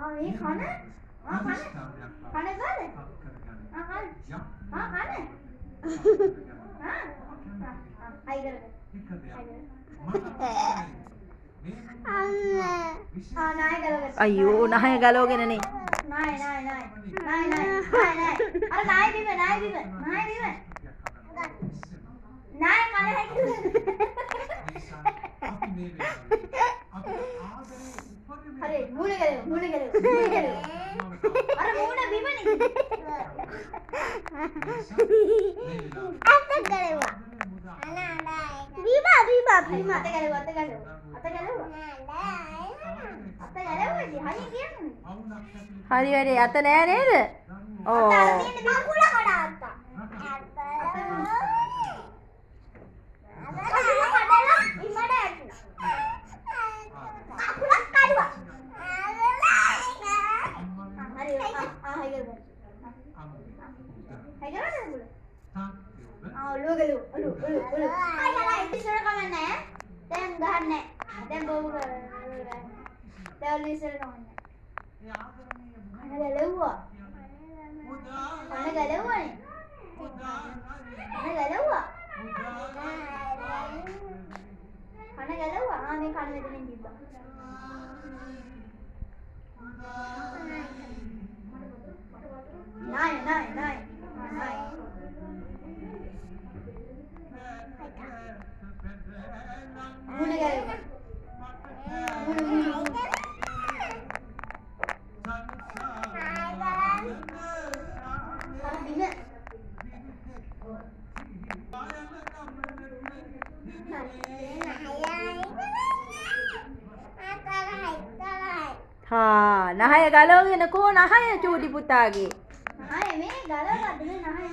මේ කන කන ගාද? කන. අයි කරගෙන. අයියෝ නහය ගලවගෙනනේ. නයි. අර නයි බිම. නයි කන හැකියි. හරි මූණ ගලව. අර මූණ බිමනේ. අත ගලව. බිම. අත ගලව. හරි කියන්නේ. හරි වැඩේ අත නෑ නේද? ඕ. අත තියෙන බිකුල කඩාත්තා. හා නහය ගලවගෙන කෝ නහය චූටි පුතාගේ. මේ ගලවගත්ත මේ නහය.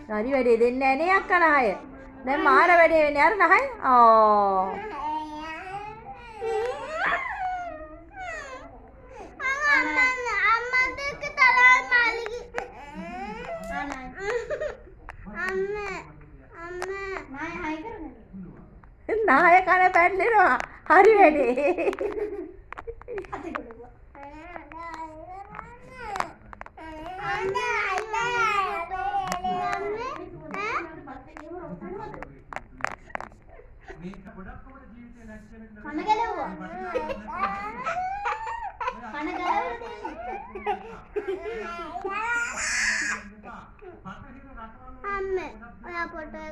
හරි වැඩේ දෙන්නේ නැහැ නේ අක්කා නහය. දැන් මාර වැඩේ වෙන්නේ අර නහය. ඕ. නහය කන පැටලෙනවා. හරි වැඩේ. කන ගලවුවා. කන ගලවලා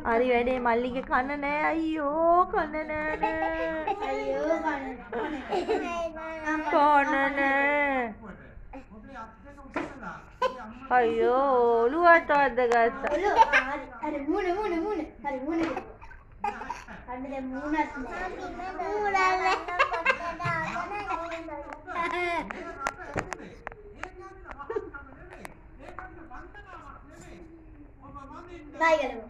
හරි වැඩේ මල්ලිගේ කන නෑ අයියෝ කන නෑ. අයියෝ කන නෑ. අයියෝ ඔළුවට අද්දගත්තා. අර මූණ. හරි මූණ. කන්න දැන් මූණත් නෑ. නයි ගලව.